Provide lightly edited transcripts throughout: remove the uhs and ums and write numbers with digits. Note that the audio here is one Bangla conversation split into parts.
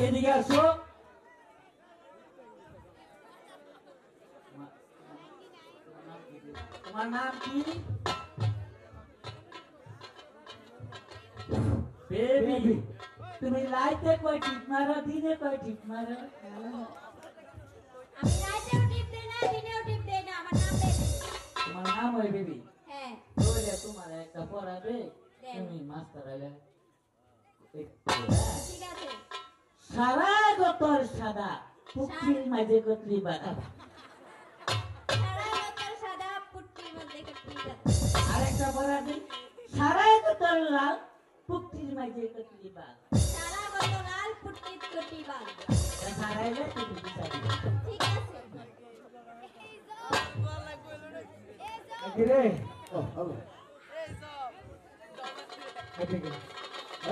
এদিকে আসো। তোমার নাম কি? বেবি। তুমি লাইটে কই টিপ মারো, দিনে কই টিপ মারো? আমি রাতেও টিপ দেই না, দিনেও টিপ দেই না। আমার নাম বেবি। তোমার নাম ওই বেবি? হ্যাঁ। ওইলে তোমার একটা পড়াবে, তুমি মাস্টার হইলে। ঠিক আছে। সারা গতর সাদা, পুক্তির মাঝে কতরি বাদা। সারা গতর সাদা, পুক্তির মধ্যে কতরি বাদা। আরেকটা পড়াবে, সারা গতর লাল, পুক্তির মাঝে কতরি বাদা। সারা গতর লাল, পুক্তির কতরি বাদা। সারাইলে তুমি বিচারি। ঠিক আছে। কিরে ও হলো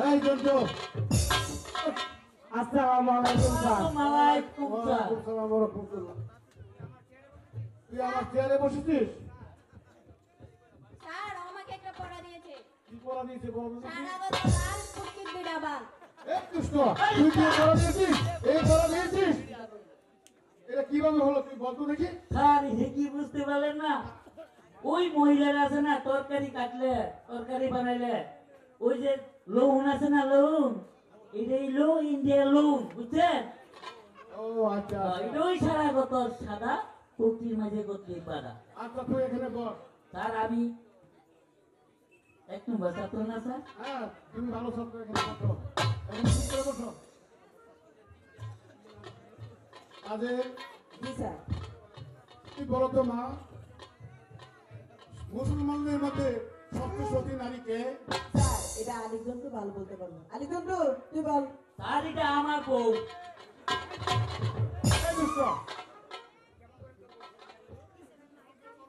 এই জন্টু আসসালামু আলাইকুম স্যার। ওয়ালাইকুম আসসালাম। আসসালামু আলাইকুম। তুই আমার চেয়ারে বসেছিস? স্যার আমাকে একটা পড়া দিয়েছে। কি পড়া দিয়েছে বল তো? সারা গতর লাল, পুক্তির দুইটা বাল। এই কৃষ্ণ তুই কি পড়া দিয়েছিস? এই পড়া দিয়েছিস? এটা কিভাবে হলো তুই বল তো দেখি। স্যার এ কি বুঝতে পারলেন না? ওই মহিলারা আছে না তরকারি কাটলে, তরকারি বানাইলে ওই যে লবণ আছে না লবণ, এটাই লো ইন্ডিয়া লবণ, বুঝছেন? ও আচ্ছা এটা ওই সারা গত সাদা, পুক্তির মাঝে কতরি বাদা। আচ্ছা তুই এখানে বল। স্যার আমি এক নম্বর ছাত্র না স্যার? হ্যাঁ তুমি ভালো ছাত্র, এখানে বসো। এখানে চুপ করে বসো। আজে জি স্যার। তুই বলো তো মা, মুসলমানদের মধ্যে সবচেয়ে সতী নারীকে? স্যার এটা আলিজন্টু ভালো বলতে পারবো। আলিজন্টু তুই বল। স্যার এটা আমার বউ। এই দুষ্ট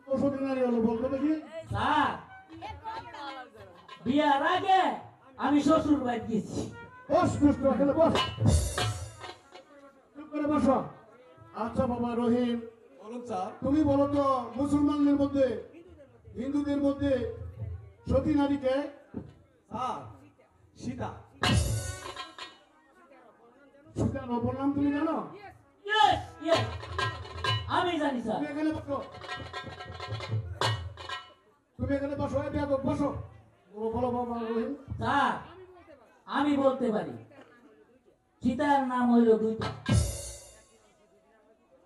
তো সতী নারী হলো বলতো দেখি। স্যার বিয়ার আগে আমি শ্বশুর বাড়ি গেছি। বস দুষ্ট এখানে বস, চুপ করে বসো। আচ্ছা বাবা রহিম বলুন স্যার। তুমি বলো তো মুসলমানদের মধ্যে, হিন্দুদের মধ্যে সতী নারীকে? স্যার সীতা। সীতার অপর নাম তুমি জানো? ইয়েস ইয়েস আমি জানি স্যার। তুমি এখানে বসো, তুমি এখানে বসো। এই বেয়াদব বসো। বলো বলো বাবা রহিম। স্যার আমি বলতে পারি সীতার নাম হইল দুইটা।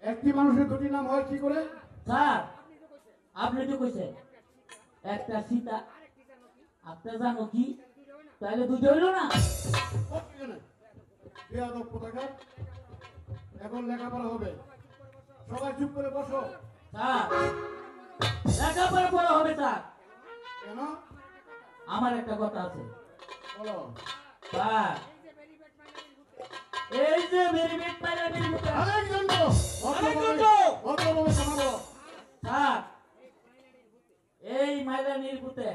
একটি মানুষের দুটি নাম হয় কি করে? স্যার আপনি তো কইছেন একটা সীতা, আপনার জানো কি? তাহলে দুইটা হইল না? বেয়াদব কোথাকার। এখন লেখাপড়া হবে, সবাই চুপ করে বসো। স্যার লেখাপড়া পড়া হবে স্যার। কেন? আমার একটা কথা আছে বলো। স্যার। এই যে মেরি মিট পাইলে মেরি মিট আরেকজন স্যার, এই ময়দানির পুতে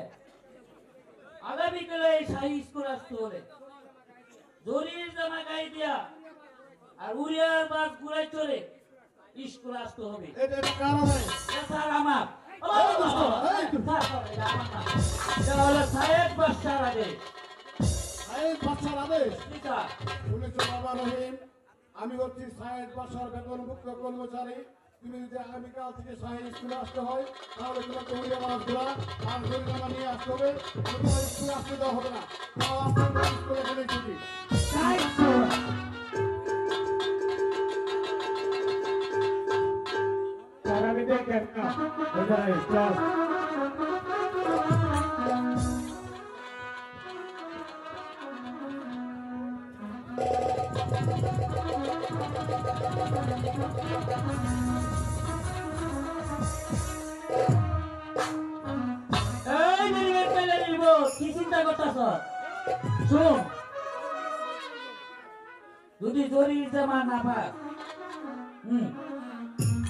আগামীকালে এই শাহী স্কুল আসতে হবে। জরির জামা গায়ে দিয়া আর উড়িয়ার বাস ঘুরাই চলে স্কুল আসতে হবে। এটা কারণ স্যার আমার সাহেব বাসার আগে বাচ্চার আদেশ স্যার। শুনেছো বাবা রহিম, আমি হচ্ছি সাহেব বাসার বেতনভুক্ত কর্মচারী। তুমি যদি আগামীকাল থেকে সাহেব স্কুলে আসতে হয় তাহলে তোমাকে উড়িয়া মাছ ঘোরা আর জরিমানা নিয়ে আসতে হবে। তোমার স্কুলে আসতে দেওয়া হবে না। স্কুল এখানে ছুটি। কর্মচারী চল এই নির্বেদ পেলে নিব কি চিন্তা করতেছ শুন যদি জরির জামা না পাস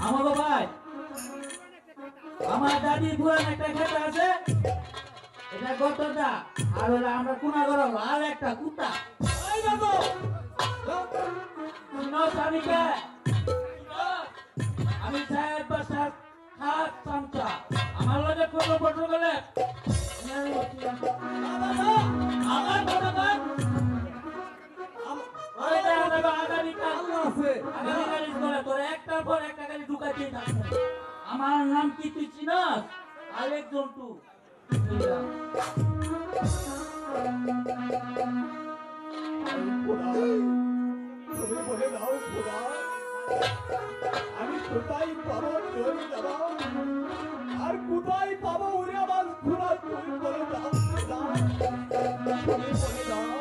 আমাকে ভাই আমার দাদি পুরান একটা খেত আছে এটা গতটা আর হলো আমরা কোনা গরম আর একটা কুত্তা ওই বাবু আমি কে আমি সাহেব বাসার খাস চামচা আমার লগে কোনো পটল গেলে আমার ভগবান আমার নাম কি তুই চিনস আলেক জন্টু তুমি বলে দাও খোদা আমি কোথায় পাবো চলে যাবো আর কোথায় পাবো ওরে আমার খোদা তুমি বলে দাও খোদা তুমি বলে দাও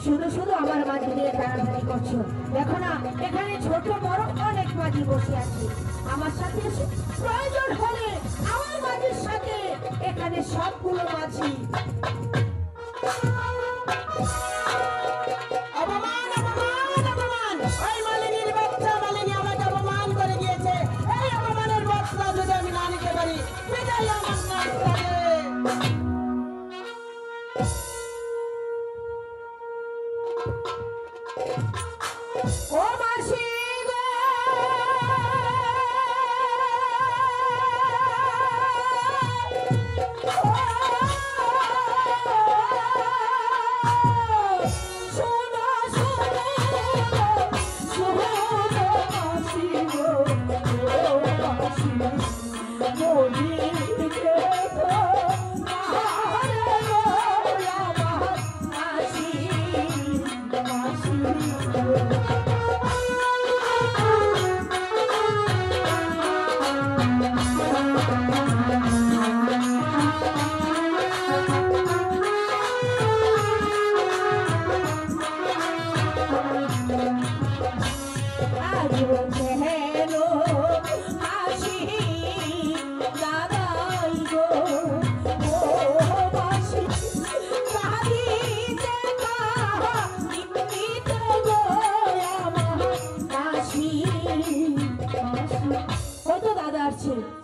শুধু শুধু আমার মাঝি দিয়ে টানাটানি করছো। দেখো না এখানে ছোট বড় অনেক মাঝি বসে আছে, আমার সাথে এসে প্রয়োজন হলে আমার মাঝির সাথে এখানে সবগুলো মাঝি। অপমান অপমান অপমান, ওই মালিনীর বাচ্চা মালিনী আমাকে অপমান করে গিয়েছে। এই অপমানের বদলা যদি আমি না নিতে পারি, বিদায় আমার নাম থাকে। ও মাসি গো, শোনো শোনো শোনো মাসি গো, ও মাসি মোদিকে তো আরে গো আমার মাসি মাসি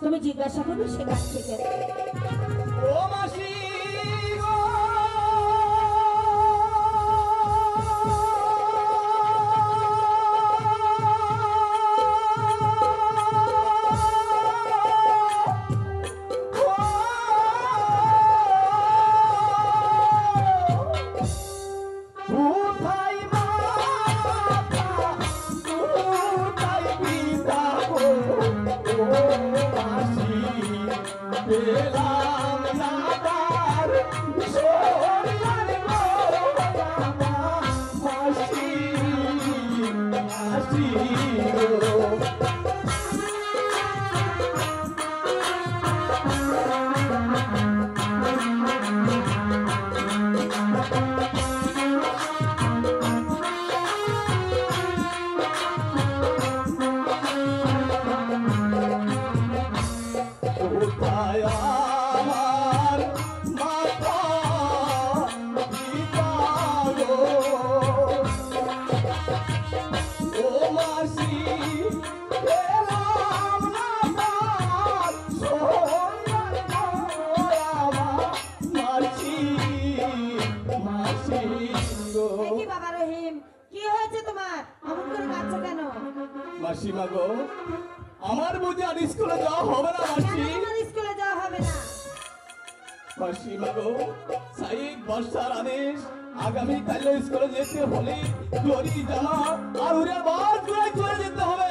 তুমি জিজ্ঞাসা করবে সে কাছ থেকে। ও মাসি গো, কোথায় মাতা কোথায় পিতা গো, ও মাসি পেলাম না তার সোনার গো, মাসি মাসি গো। কোথায় আমার মাতা পিতা গো, ও মাসি পেলাম না তার সোনার গো, আমার মাসি মাসি গো। এ কি বাবা রহিম, কি হয়েছে তোমার? অমন করে কাঁদছো কেন? মাসিমা গো, আমার বুঝি আর স্কুলে যাওয়া হবে না মাসি? কেন তোমার স্কুলে যাওয়া হবে না? মাসিমা গো, সাইক বর্ষার আদেশ, আগামীকাল স্কুলে যেতে হলে জরি জামা আর উড়ে বাস করে চলে যেতে হবে,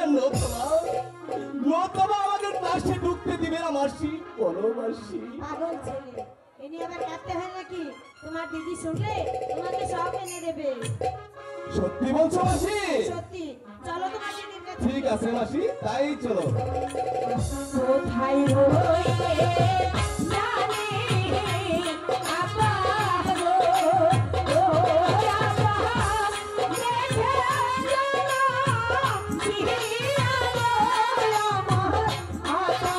নতুবা আমাদের ক্লাসে ঢুকতে দিবে না মাসি। বলো মাসি। পাগল ছেলে, এ নিয়ে আবার কাঁদতে হয় নাকি? তোমার দিদি শুনলে তোমাকে সব এনে দেবে। সত্যি বলছো মাসি? সত্যি, চলো তোমার দিদির কাছে। ঠিক আছে মাসি, তাই চলো। কোথায় রইলে জানি আপা গো, ও আপা দেখে গেলাম ফিরিয়া গো আমার আপা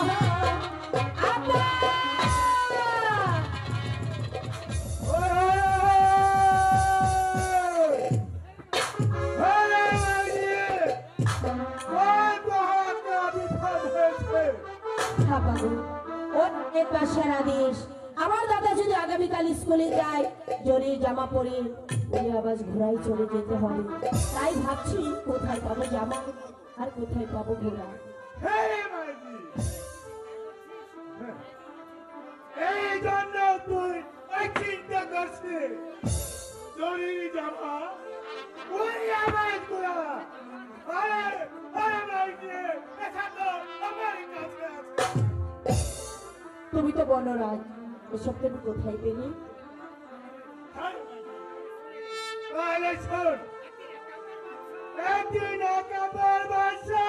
আপা। আপা গো, অনেক বাসার আদেশ, আমার দাদা যদি আগামীকাল স্কুলে যায় জরির জামা পরে ওই আবার ঘোড়ায় চলে যেতে হবে। তাই ভাবছি কোথায় পাবো জামা আর কোথায় পাবো ঘোড়া। এই জন্য তুই এই চিন্তা করছিস, জরুরি জামা ওই আমার গুলা। আরে আরে ভাই যে এটা তো আমার কাছে আছে। তুমি তো বনরাজ, এসব তুমি কোথায় পেলে? তাহলে শোন, একদিন একা বাসা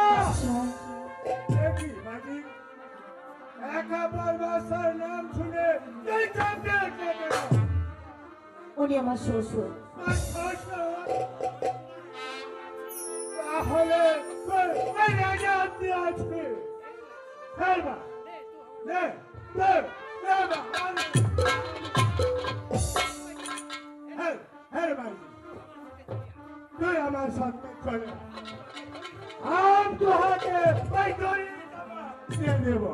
দেখি মাঝি, একা বাসার নাম শুনে তুই চমকে উঠে গেল। উনি আমার শ্বশুর। আর Herba! Ne! Ne! Herba! Herba! তুই আমার সাথে চলে আমি তোহাকে ওই দড়ির জামা দিয়ে দেব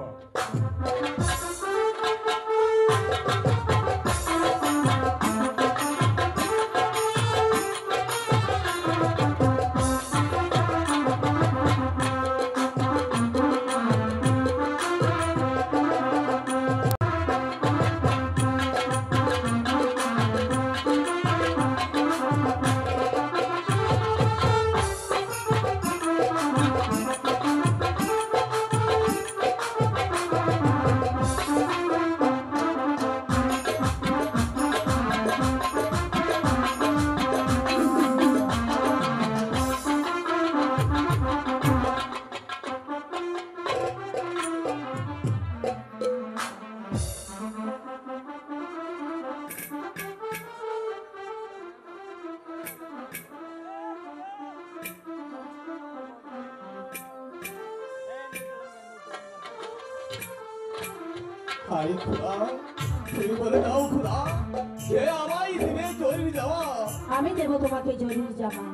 হাই খোদা তুমি বলে দাও খোদা সে আমায় দিবে জরির জামা আমি দেব তোমাকে জরির জামা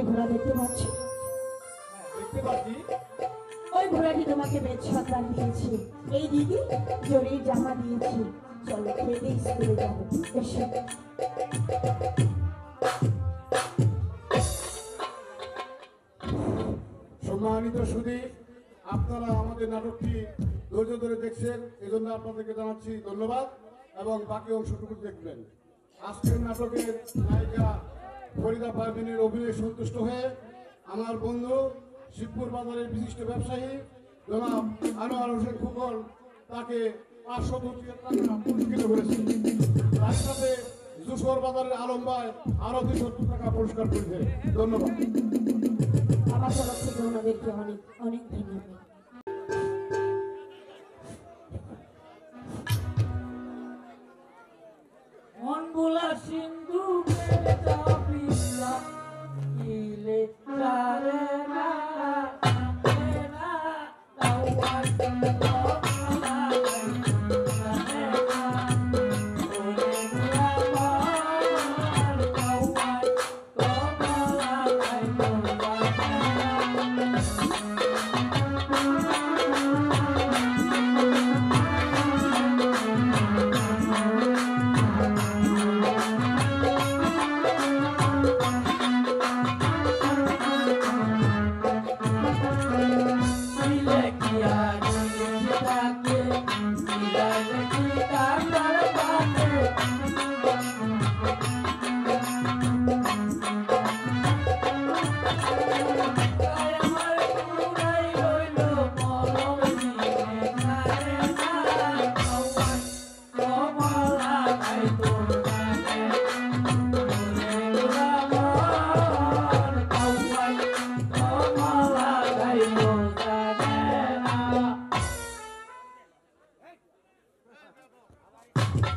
ঘোড়া দেখতে পাচ্ছ? দেখতে পাচ্ছি। ওই ঘোড়াটি তোমাকে বেশ সন্তান দিয়েছে, এই দিদি জরির জামা দিয়েছে। চলো খেতে স্কুলে যাবো, এসো। সম্মানিত সুধী, আপনারা আমাদের নাটকটি ধৈর্য ধরে দেখছেন, এজন্য আপনাদেরকে জানাচ্ছি ধন্যবাদ এবং বাকি অংশটুকু দেখবেন। আজকের নাটকের নায়িকা ফরিদা পারভিনের অভিনয়ে সন্তুষ্ট হয়ে আমার বন্ধু শিবপুর বাজারের বিশিষ্ট ব্যবসায়ী জনাব আনোয়ার হোসেন খোকন তাকে 500 টাকা পুরস্কৃত করেছেন। তার সাথে যশোর বাজারের আলম ভাই আরো 200 টাকা পুরস্কার করেছে। ধন্যবাদ। আমার তরফ থেকে ওনাদেরকে অনেক অনেক ধন্যবাদ। মন ভোলা সিন্ধু মেরে যাও পিলা ইলে চারে না রে না তাওয়াই তোমরা জানে না ওরে মুলা মার তাওয়াই তোমরা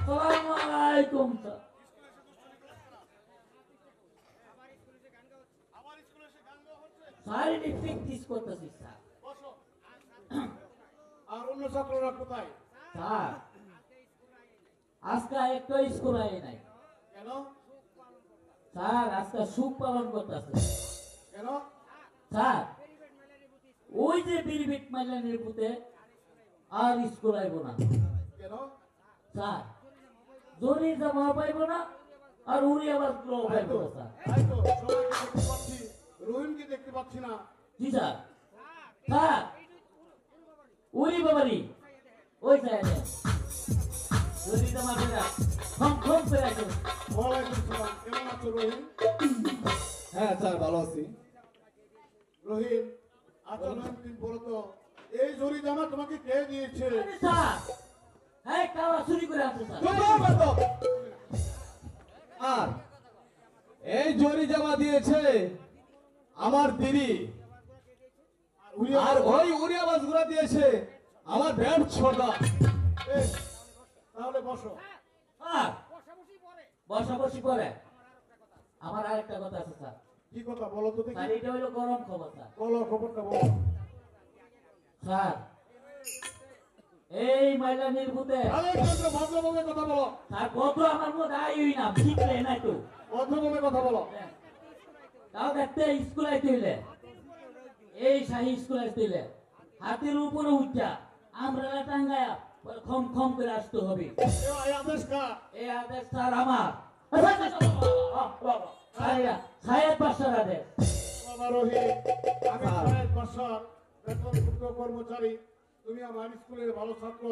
Assalamualaikum. Sorry, practice করতেছি স্যার। আর অন্য ছাত্ররা কোথায়? স্যার আজকে একটা স্কুল আই নাই। কেন? স্যার আজকে সুখ পালন করতেছে। কেন? স্যার ওই যে বিরবিট মাইলানের পুতে আর স্কুল আইব না। কেন? স্যার জরি জামা পাইব না আর উড়ি আবার গ্লো পাইব না স্যার। তাই তো সবাইকে দেখতে পাচ্ছি, রহিমকে দেখতে পাচ্ছি না। জি স্যার। স্যার উড়ি বাবারি ওই সাইডে জরি জামা পেরা কম কম পেরা তো। ওয়ালাইকুম সালাম। কেমন আছো রহিম? হ্যাঁ স্যার, ভালো আছি। রহিম, আচ্ছা রহিম, তুমি বলো তো এই জরি জামা তোমাকে কে দিয়েছে? আরে স্যার এই কালা চুরি করে আছে স্যার। আর এই জরি জামা দিয়েছে আমার দিদি, আর ওই উড়িয়া বাসগুলা দিয়েছে আমার ব্যাট ছোটা। বেশ, তাহলে বসো। স্যার বসাবসি করে আমার আরেকটা কথা আছে স্যার। কি কথা বলো তো দেখি? স্যার এটা হলো গরম খবর স্যার। বলো, খবরটা বলো। স্যার এই মাইলা নির্বুতে আরে একটু ভদ্রভাবে কথা বলো, স্যার কত আমার মধ্যে আইই না শিখলে নাই তো ভদ্রভাবে কথা বলো। তাও দেখতে স্কুল আইতে হইলে এই শাহী স্কুল আইতে হইলে হাতের উপরে উঠা আমরা টাঙ্গায়া খম খম করে আসতে হবে। এই আদেশ কার? এই আদেশ স্যার আমার সাহেব বাসার আদেশ। বাবা রহিম, আমি সাহেব বাসার বেতনভুক্ত কর্মচারী। তুমি আমার স্কুলের ভালো ছাত্র।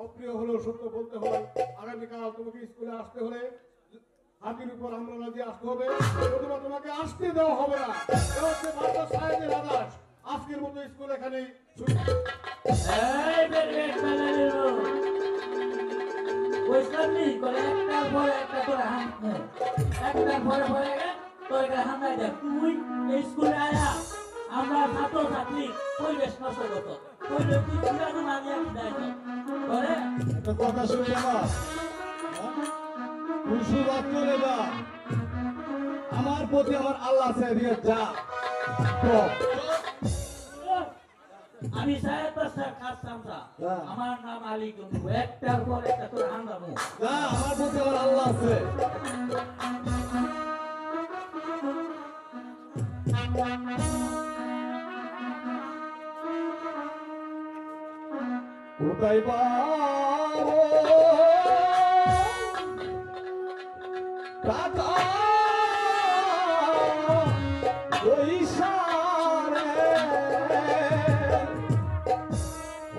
অপ্রিয় হলেও সত্য বলতে হয়, আগামীকাল তোমাকে স্কুলে আসতে হলে হাতির উপর আমরা দিয়ে আসতে হবে, অথবা তোমাকে আসতে দেওয়া হবে না। এ হচ্ছে মাস্টার সাহেবের আদেশ। আজকের মতো স্কুল এখানেই ছুটি। এই বেরেট বেরেট ওইসব নেই করে একটার পরে একটা করে একটার পরে পরে তোর একটা হামলা দেয়। তুই এই স্কুলে আয়া আমরা ছাত্র ছাত্রী পরিবেশ নষ্ট করতো পরিবেশ তুই কিরানো না দিয়ে দেয় করে একটা কথা শুনে আমার তুই সুরাত চলে যা, আমার প্রতি আমার আল্লাহ সাহেবের যা তো আমি সাহেব বাসার খাস সামসা আমার নাম আলী গঙ্গু একটার পর একটা তোর হামলা যা, আমার প্রতি আমার আল্লাহ আছে। কোথায় পাবো টাকা পয়সা রে?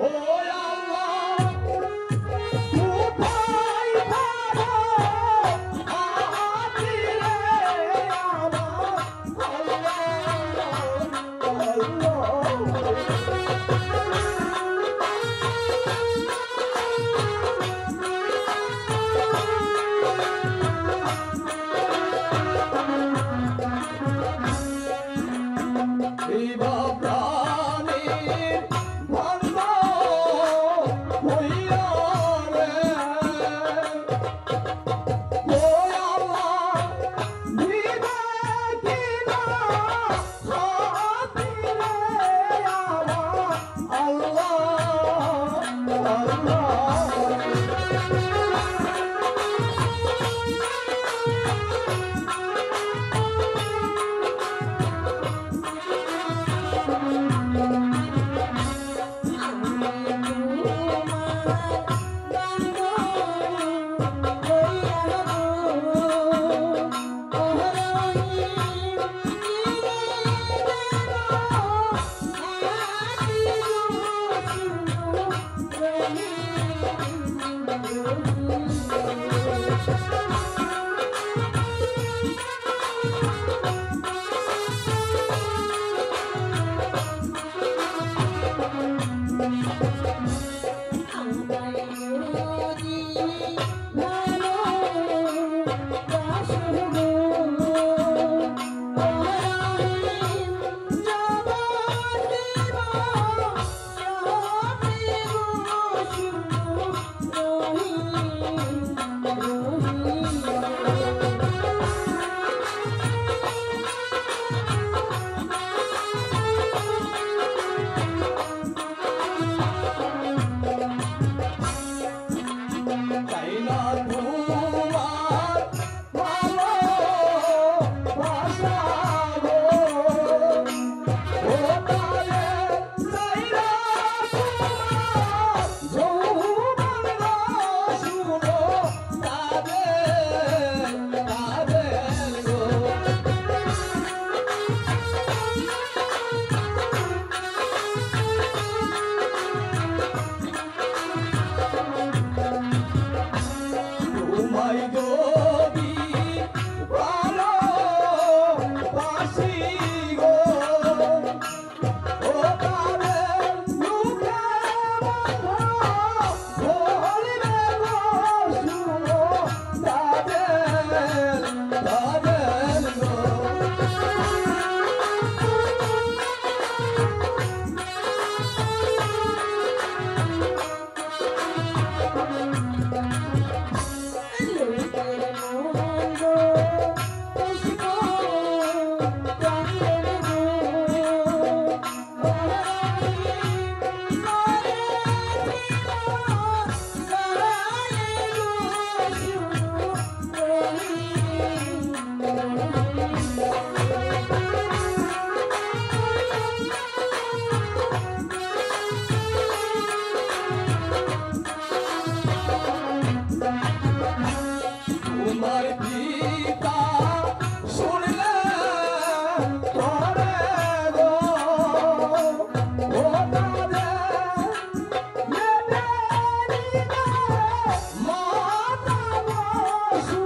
ও আল্লাহ, কোথায় পাবো আতি রে আমার আল্লাহ, লোকের মঙ্গল করে গো ও তাদের মেটে দিবে মাতা বসু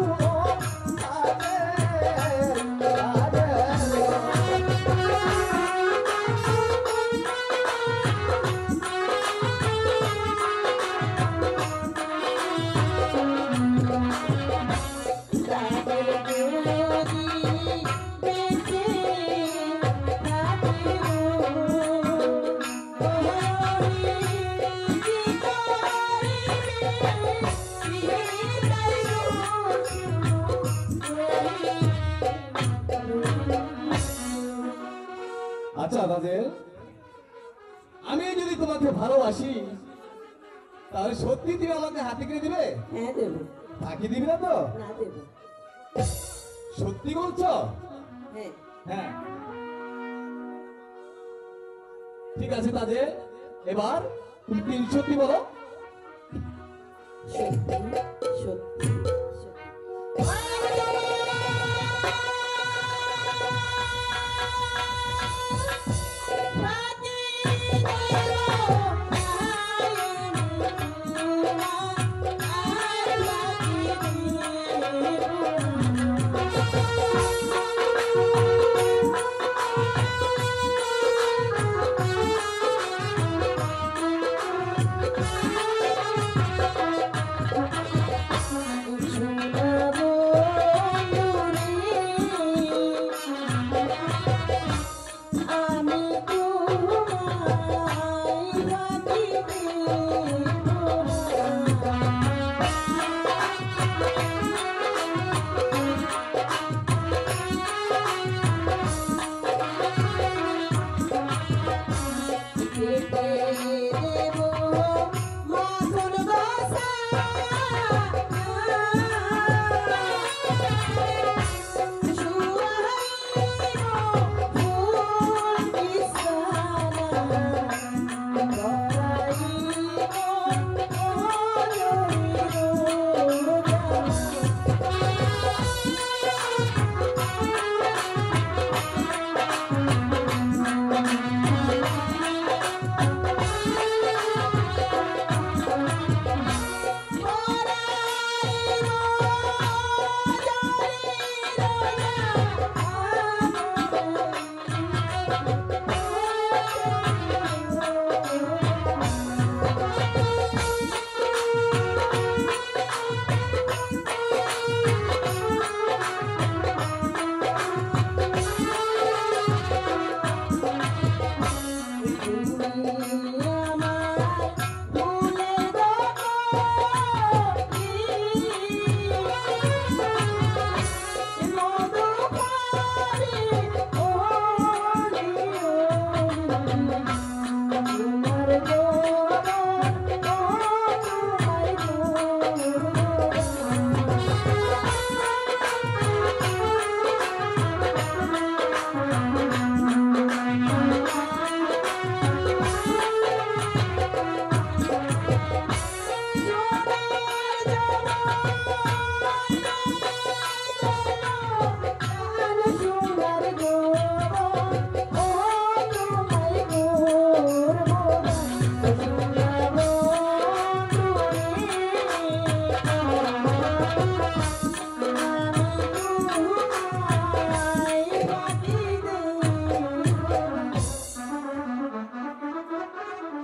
আচ্ছা রাজেল, আমি যদি তোমাকে ভালোবাসি তাহলে সত্যি তুমি আমাকে হাতে করে দিবে? হ্যাঁ দেবো। ফাঁকি দিবে না তো? না দেবো। সত্যি বলছো? হ্যাঁ। হ্যাঁ ঠিক আছে তাজেল, এবার তুমি তিন সত্যি বলো। সত্যি সত্যি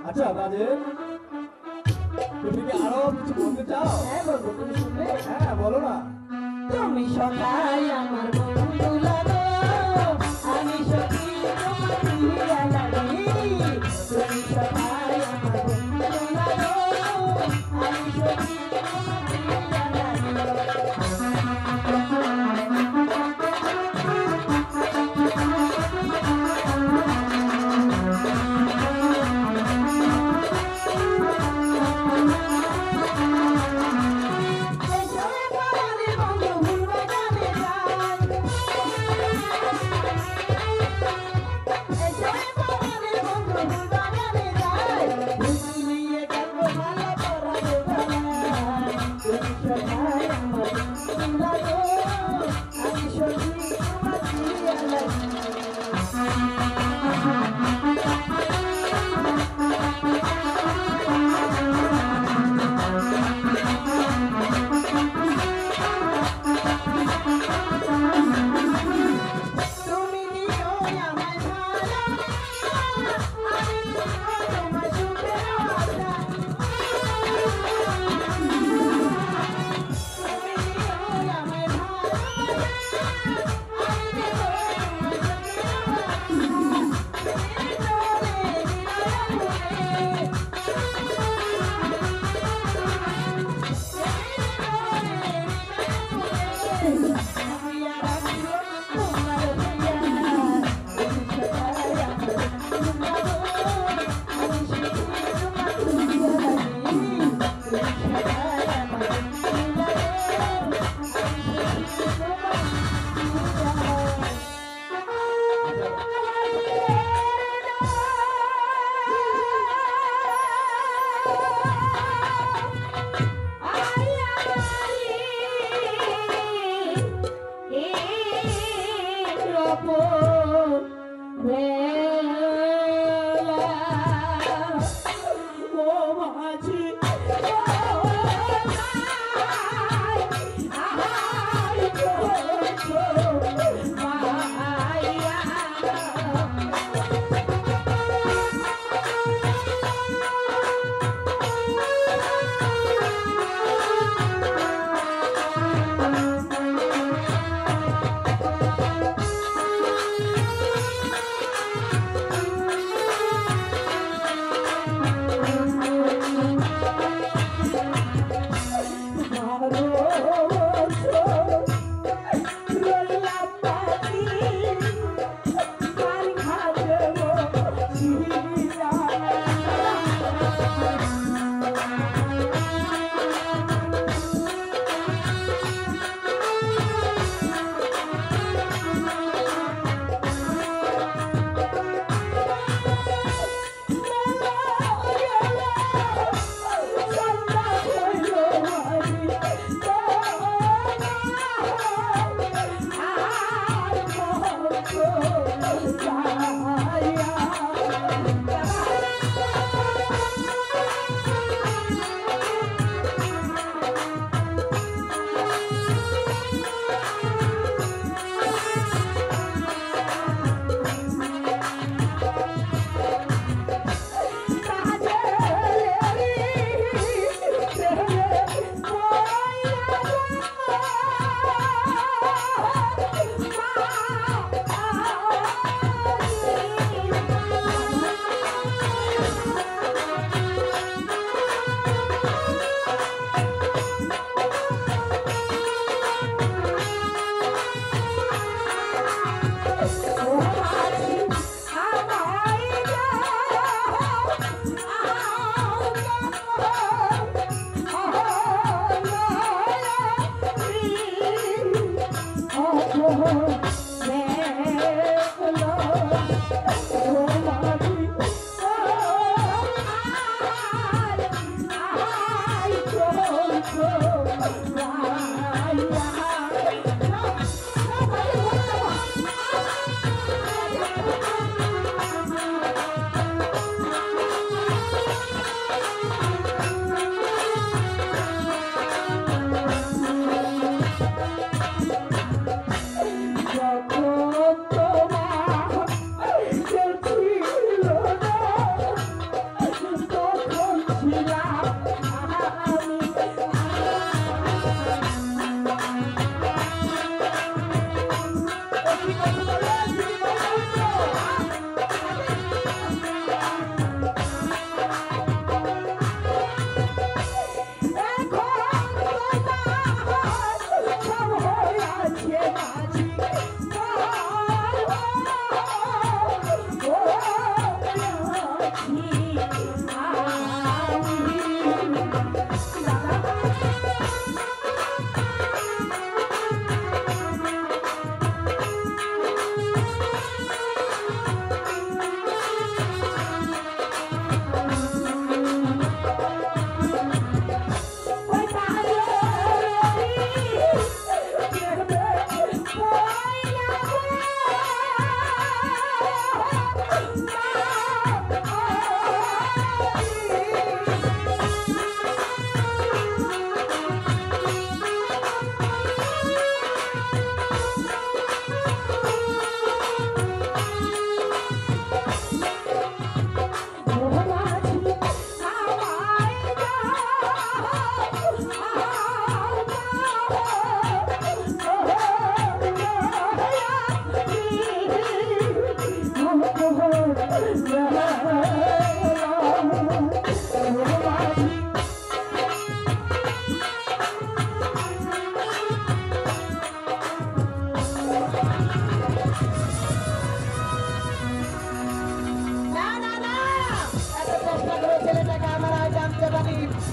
আচ্ছা রাজেল, তুমি কি আরো কিছু বলতে চাও? হ্যাঁ বলবো, তুমি শুনবে? হ্যাঁ বলো না। তুমি সকাল আমার বন্ধু লাগো, আমি সখী তোমার প্রিয়া লাগি। তুমি সকাল আমার বন্ধু লাগো, আমি সখী তোমার প্রিয়া লাগি। তুমি দিও আমায় ভালো আমি দিও তোমার সুখের আশা তুমি দিও আমায় ভালো আমি দিও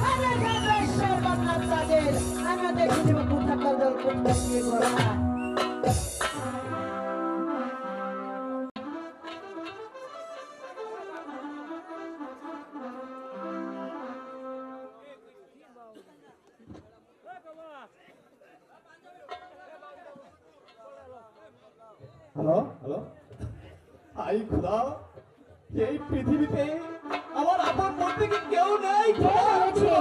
আরে ঈশ্বর বদলাম তাদের আমিও দেখে দেবো কোথাকার দল কোথায় গিয়ে করা হ্যালো হ্যালো আই খোদা এই পৃথিবীতে আমার আপন বলতে কি কেউ নেই কে বলেছে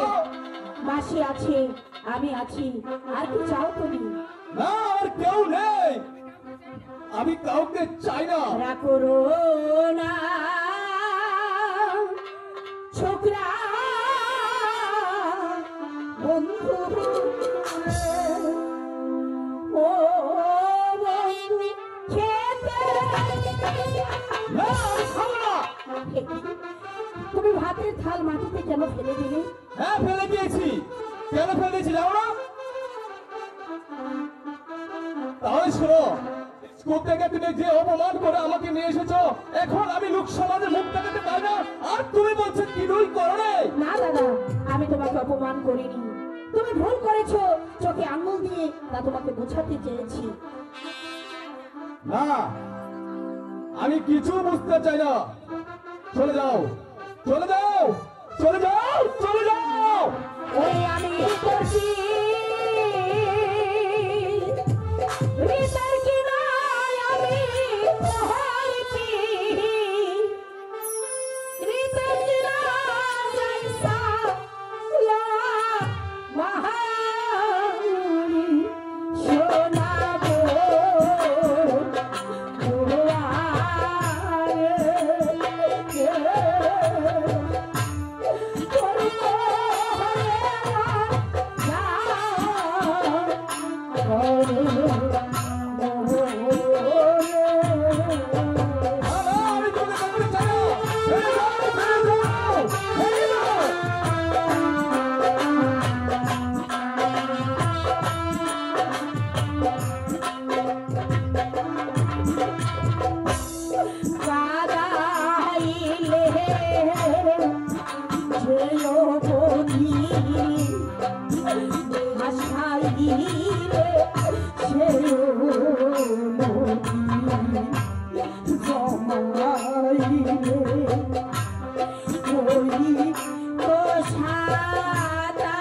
মাসি আছে আমি আছি আর কি চাও তুমি না আর কেউ নেই আমি কাউকে চাই না রাখো না ছোকরা বন্ধু ও বন্ধু খেতে না খাবো না তুমি ভাতের থাল মাটিতে কেন ফেলে দিলে হ্যাঁ ফেলে দিয়েছি কেন ফেলে দিয়েছি জানো না তাহলে শোনো স্কুল থেকে তুমি যে অপমান করে আমাকে নিয়ে এসেছো এখন আমি লোক সমাজে মুখ দেখাতে পারি না আর তুমি বলছো কিছুই করো নাই না দাদা আমি তোমাকে অপমান করিনি তুমি ভুল করেছো চোখে আঙুল দিয়ে তা তোমাকে বোঝাতে চেয়েছি না আমি কিছু বুঝতে চাই না চলে যাও চলে যাও চলে যাও চলে যাও ওই আমি করছি হৃদয় কিনায় আমি হরিতি হৃদয় কিনায় জৈসা লা মহানি শোনাবো আমি তোকে বলতে চাই না চলে যাও চলে যাও চলে যাও কাদাইলে যেও বনি হাসাইলে সেও নদী জমাইলে ওই তো সাদা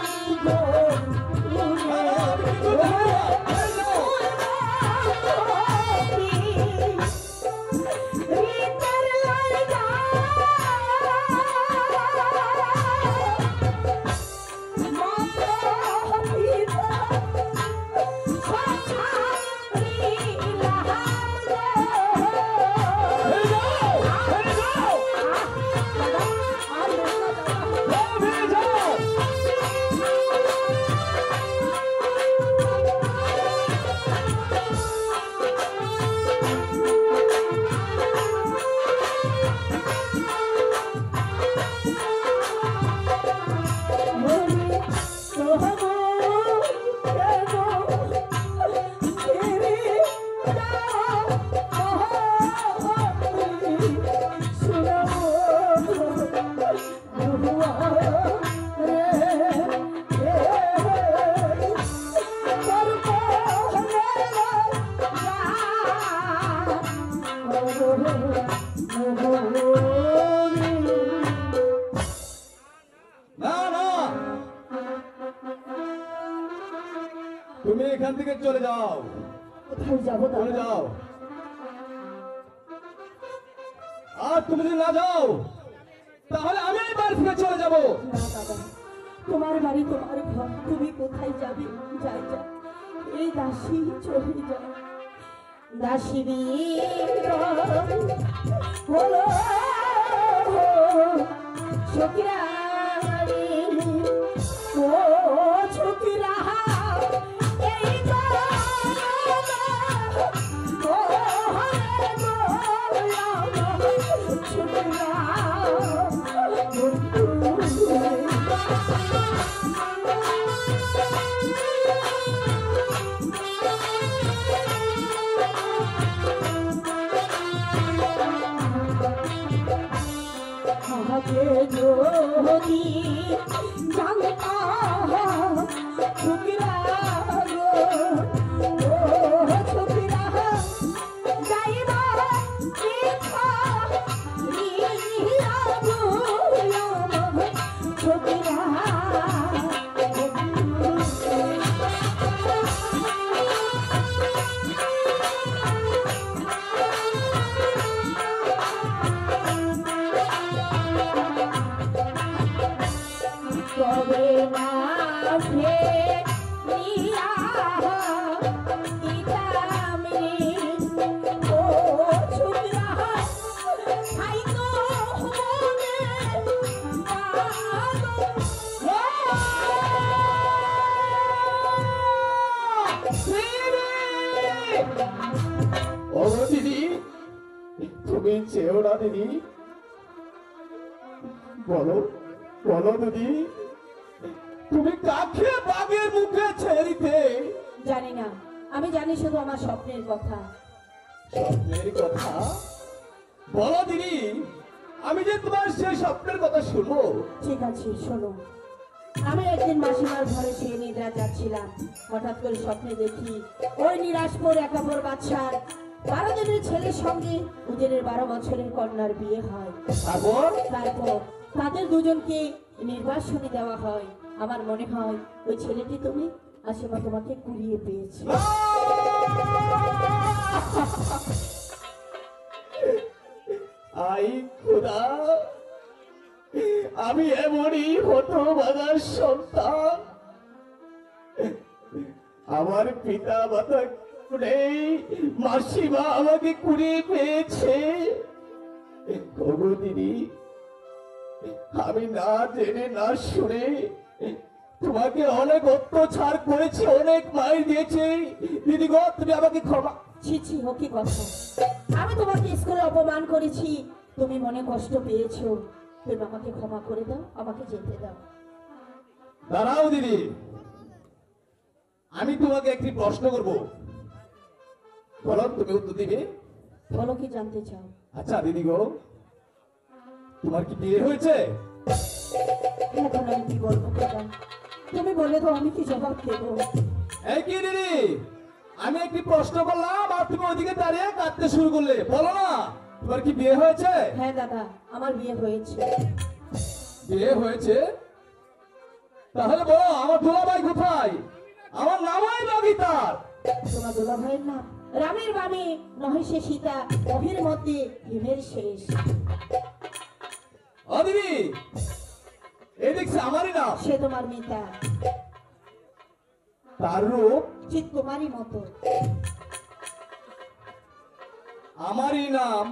আইগো না না তুমি এখান থেকে চলে যাও কোথায় যাবো চলে দাদা যাও আর তুমি যদি না যাও তাহলে আমি এই বাড়ি থেকে চলে যাব না দাদা তোমার বাড়ি তোমার ঘর তুমি কোথায় যাবে যাই যা এই দাসী চলে যাও দাসী হলো ছোকরা ও ছোকরা এই যদি জানতা ছুকিরা গো ও ছুকিরা যাইবা দেখা নিয়া গো ছুকিরা তবে না সে নিয়া দিতামে ও ছুকরা খাই তো মনে ও দিদি, তুমি চেও না দিদি? বলো বলো দিদি, তুমি কাকে বাঘের মুখে ছেড়ে দিতে? জানি না, আমি জানি শুধু আমার স্বপ্নের কথা। স্বপ্নের কথা? বলো দিদি, আমি যে তোমার সেই স্বপ্নের কথা শুনবো। ঠিক আছে শোনো, আমি একদিন মাসিমার ঘরে শুয়ে নিদ্রা যাচ্ছিলাম, হঠাৎ করে স্বপ্নে দেখি ওই নিরাশপুর একাপুর বাদশার 12 দিনের ছেলের সঙ্গে ওদের 12 বছরের কন্যার বিয়ে হয়। তারপর তারপর তাদের দুজনকে নির্বাসনে দেওয়া হয়। আমার মনে হয় ওই ছেলেটি তুমি, আশিমা তোমাকে কুড়িয়ে পেয়েছে। আই খোদা, আমি এমনই হতভাগার সন্তান। আমার পিতা মাতা নেই, মাসিমা আমাকে কুড়িয়ে পেয়েছে। ওগো দিদি, আমি না জেনে না শুনে তোমাকে অনেক অত্যাচার করেছি, অনেক মাইর দিয়েছি। দিদি গো, তুমি আমাকে ক্ষমা। ছি ছি, ও কি কথা! আমি তোমাকে স্কুলে অপমান করেছি, তুমি মনে কষ্ট পেয়েছো, তুমি আমাকে ক্ষমা করে দাও, আমাকে যেতে দাও। দাঁড়াও দিদি, আমি তোমাকে একটি প্রশ্ন করব, বলো তুমি উত্তর দিবে। বলো কি জানতে চাও? আচ্ছা দিদি গো, তোমার কি বিয়ে হয়েছে? এখন আমি কি বলবো খোদা? তুমি বলে দাও, আমি কি জবাব দেবো? এই কি দিদি, আমি একটি প্রশ্ন করলাম আর তুমি ওদিকে দাঁড়িয়ে কাঁদতে শুরু করলে। বলো না, তোমার কি বিয়ে হয়েছে? হ্যাঁ দাদা, আমার বিয়ে হয়েছে। বিয়ে হয়েছে? তাহলে বলো, আমার দুলাভাই কোথায়? আমার নামই বাগিতার। তোমার দুলা ভাইয়ের নাম রামের বামে নহে সে সীতা, অভির মধ্যে হিমের শেষ। ও দিদি, এই দেখছি আমারই নাম। সে তোমার মিতা, তার রূপ ঠিক তোমারই মতো। আমারই নাম,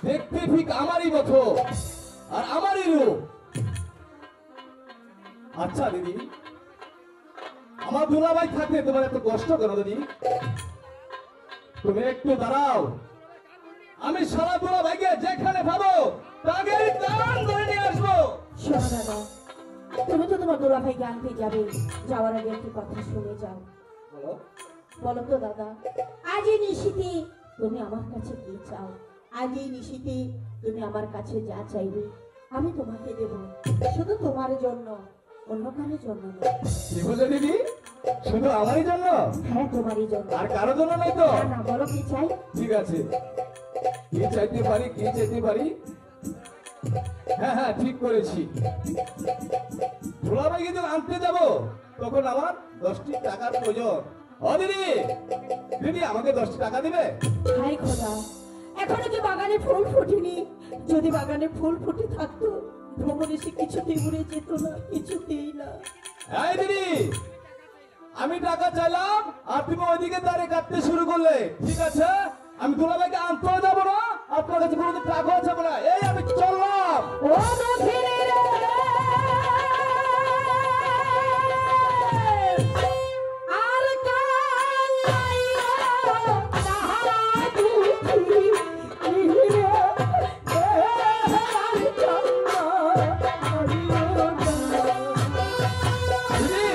দেখতে ঠিক আমারই মতো, আর আমারই রূপ। আচ্ছা দিদি, আমার দুলাভাই থাকতে তোমার এত কষ্ট কেন দিদি? তুমি একটু দাঁড়াও, আমি সারা দুলাভাইকে যেখানে পাবো তাকে দান করে নিয়ে আসবো। শোনো দাদা, তুমি তো তোমার দুলা ভাইকে আনতে যাবে, যাওয়ার আগে একটি কথা শুনে যাও। বলো। বলো তো দাদা, আজ এই নিশীতে তুমি আমার কাছে কি চাও? আজ এই নিশীতে তুমি আমার কাছে যা চাইবে আমি তোমাকে দেব, শুধু তোমার জন্য, অন্য কারোর জন্য না। কি বলে দিদি? শুধু আমারই জন্য? হ্যাঁ, তোমারই জন্য। আর কারোর জন্য নাই তো? না না, বলো কি চাই? ঠিক আছে, কি চাইতে পারি, কি চাইতে পারি? হ্যাঁ হ্যাঁ, ঠিক করেছি। দুলাভাইকে যখন আনতে যাব তখন আমার 10টি টাকার প্রয়োজন। ও দিদি, দিদি আমাকে 10টি টাকা দিবে? হাই খোদা, এখনো কি বাগানে ফুল ফুটেনি? যদি বাগানে ফুল ফুটে থাকতো ভ্রমণ এসে কিছুতেই উড়ে যেত না, কিছুতেই না। এই দিদি, আমি টাকা চাইলাম আর তুমি ওইদিকে দাঁড়িয়ে কাটতে শুরু করলে। ঠিক আছে, আমি দুলাভাইকে আনতেও যাবো না, আপনার কাছে কোনো টাকাও যাবো না। এই আমি চললাম। ও দক্ষিণে রে, আর কানাইয়া তাহারা দুঃখী রে, এ রামচন্দ্র হরিও দিদি,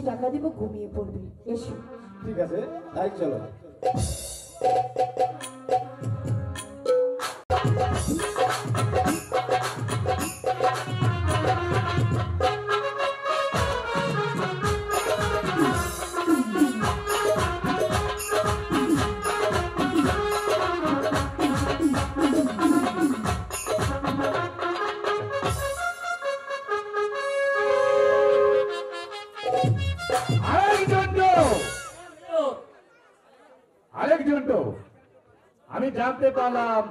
টাকা দিব, ঘুমিয়ে পড়বি। এসো। ঠিক আছে, তাই চলো। আমি জানতে পারলাম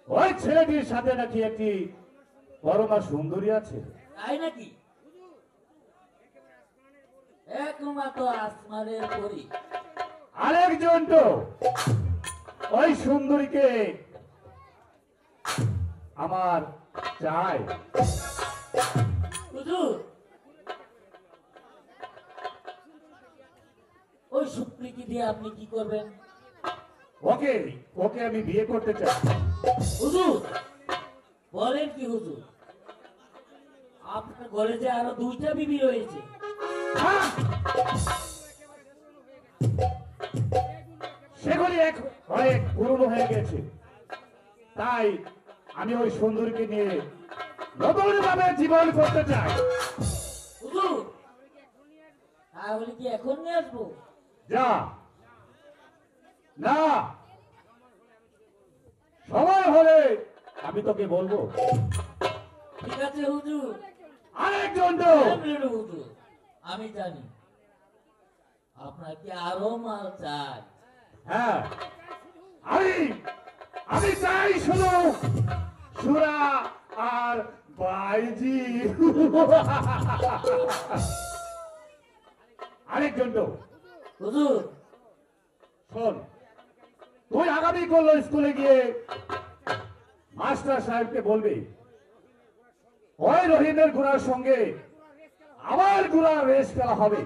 ওই ছেলেটির সাথে নাকি একটি পরমা সুন্দরী আছে। তাই নাকি? একমাত্র আসমানের পরি। আরেকজন তো ওই সুন্দরীকে আমার চাই। হুজুর, ওই সুপ্রিকে দিয়ে আপনি কি করবেন? ওকে ওকে আমি বিয়ে করতে চাই। হুজুর বলেন কি হুজুর? আপনার ঘরে যে আরো 2টা বিবি রয়েছে। সেগুলি অনেক পুরনো হয়ে গেছে, তাই আমি ওই সুন্দরীকে নিয়ে নতুন ভাবে জীবন করতে চাই। হুজুর তাহলে কি এখন নিয়ে আসবো? যা না, সময় হলে আমি তোকে বলবো। ঠিক আছে হুজুর। আরেকজন তো হুজুর আমি জানি আপনার কি আরো মাল চাই। হ্যাঁ, আমি চাই শুধু সুরা আর বাইজি। আরেকজন তো হুজুর শোন, তুই আগামী করলো স্কুলে গিয়ে মাস্টার সাহেবকে বলবি ওই রহিমের ঘোড়ার সঙ্গে আমার ঘোড়া রেস খেলা হবে।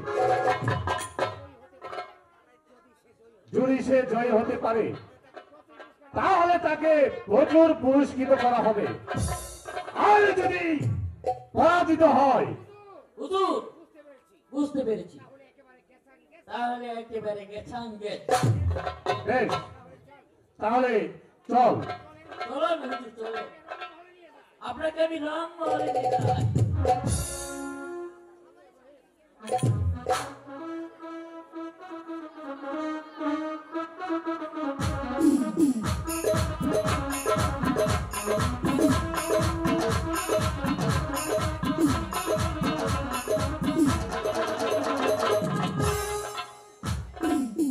যদি সে জয় হতে পারে তাহলে তাকে প্রচুর পুরস্কৃত করা হবে, আর যদি পরাজিত হয়। হুজুর বুঝতে পেরেছি, তাহলে একেবারে গেছান গেছ। বেশ, তাহলে চল। চলো হুজুর চলো, আপনাকে আমি রাম মহলে নিয়ে যাই।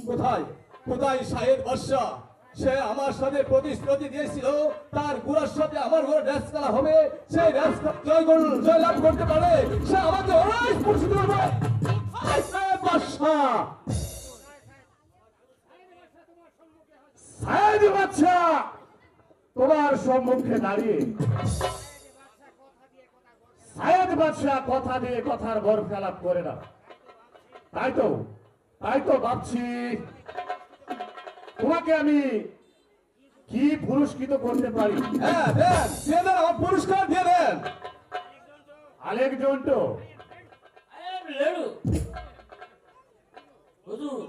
কোথায় কোথায় শাহেদ বাদশাহ? সে আমার সাথে প্রতিশ্রুতি দিয়েছিল তার ঘোড়ার সাথে আমার ঘোড়া রেস খেলা হবে, সেই রেস জয় লাভ করতে পারে সে আমাকে অনেক পুরস্কৃত করবে। শাহেদ বাদশাহ, শাহেদ বাদশাহ তোমার সম্মুখে দাঁড়িয়ে সায়েদ বাদশাহ কথা দিয়ে কথার বর খেলাপ করে না। তাই তো ভাবছি তোমাকে আমি কি পুরস্কৃত করতে পারি। হ্যাঁ দেন, দিয়ে দেন, আমার পুরস্কার দিয়ে দেন। আলেকজান্ডার লেডু হুজুর,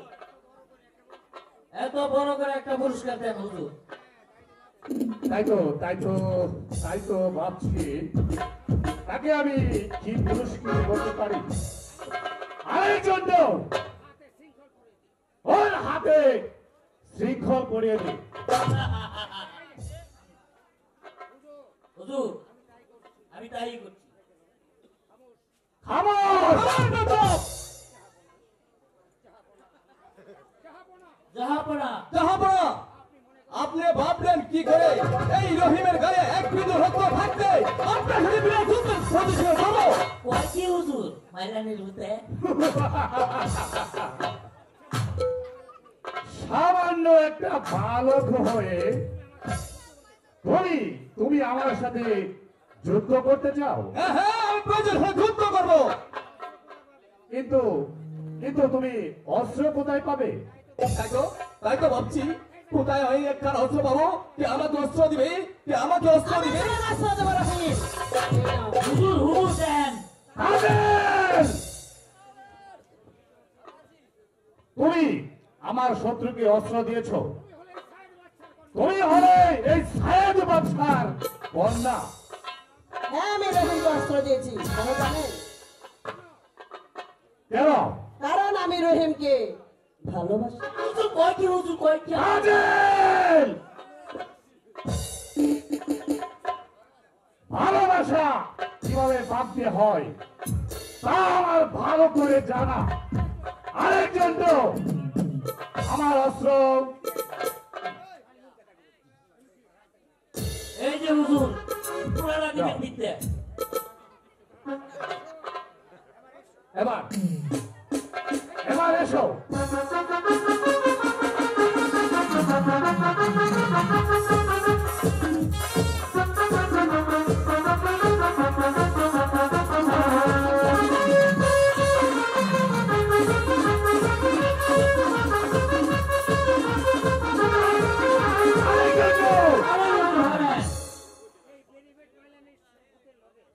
এত বড় করে একটা পুরস্কার দেন হুজুর। তাই তো ভাবছি তাকে আমি কি পুরস্কৃত করতে পারি। আলেকজান্ডার ওর হাতে শৃঙ্খল পরিয়ে দিই। হুজুর, আমি তাই করছি। খামোশ! জাহাপনা জাহাপনা, আপনি ভাবলেন কি করে এই রহিমের গায়ে এক বিন্দু রক্ত থাকতে আপনার সাথে বিরাট যুদ্ধের সদস্য হবো? কয় কি হুজুর মাইলানির ভূতে? সামান্য একটা বালক হয়ে তুমি আমার সাথে যুদ্ধ করতে চাও? হ্যাঁ হ্যাঁ, আমি প্রয়োজন হলে যুদ্ধ করবো। কিন্তু তুমি অস্ত্র কোথায় পাবে? তাই তো ভাবছি, কোথায় ওই একটা অস্ত্র পাবো? কে আমাকে অস্ত্র দিবে? কে আমাকে অস্ত্র দিবে? রাস্তা দেবো রহিম। হুজুর হুজুর দেন। আদেশ! তুমি আমার শত্রুকে অস্ত্র দিয়েছ। তুমি হলে এই সায়েদ বাদশার কন্যা। হ্যাঁ, আমি রহিমকে অস্ত্র দিয়েছি। কেন জানেন? কেন? কারণ আমি রহিমকে ভালোবাসি। হুজুর কয় কি হুজুর কয় কি? আদেশ! ভালোবাসা কিভাবে বাঁধতে হয় তা আমার ভালো করে জানা। আলেকজান্ডার, আমার অস্ত্র এই যে হুজুর, পুরানা দিবেন দিতে। এবার এসো।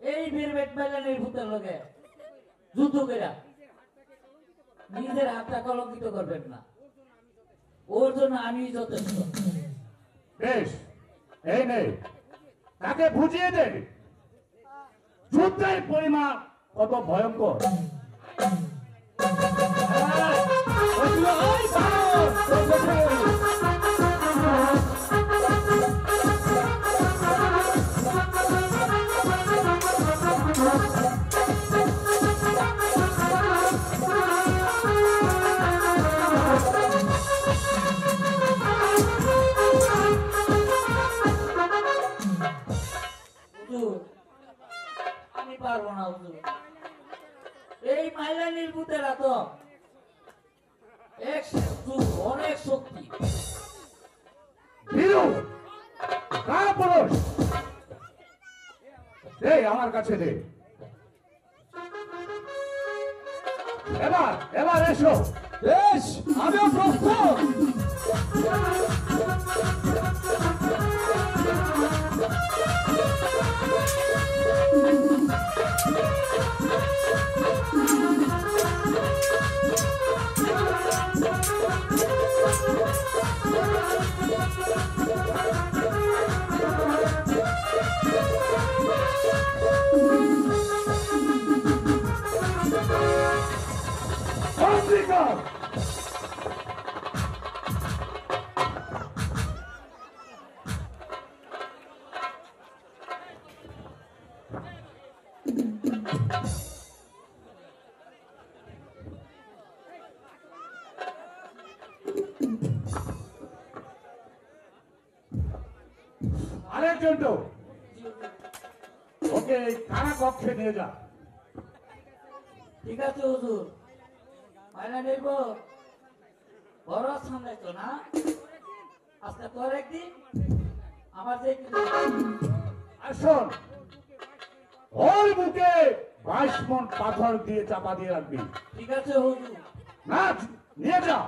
এই বীরবেট মাইলানির ভূতের লগে যুদ্ধ কইরা নিজের হাতটা কলঙ্কিত করবেন না। ওর জন্য আমি যথেষ্ট। বেশ, এই নেই, তাকে বুঝিয়ে দে যুদ্ধের পরিমাণ কত ভয়ঙ্কর। হুজুর, আমি পারবো না হুজুর। এই মাইলানির ভূতেরা তো অনেক শক্তি। বীরু, কাপুরুষ, দে আমার কাছে দে। এবার এসো। বেশ, আমিও প্রস্তুত। অঙ্গীকার। আলেকজান্ডার, ওকে কারা কক্ষে নিয়ে যা। ঠিক আছে হুজুর। মাইলানির বউ বড় সামলাইতো না, আজকে তোর একদিন আমার যে আর শোন, ওর বুকে 22 মণ পাথর দিয়ে চাপা দিয়ে রাখবি। ঠিক আছে হুজুর। না, নিয়ে যা।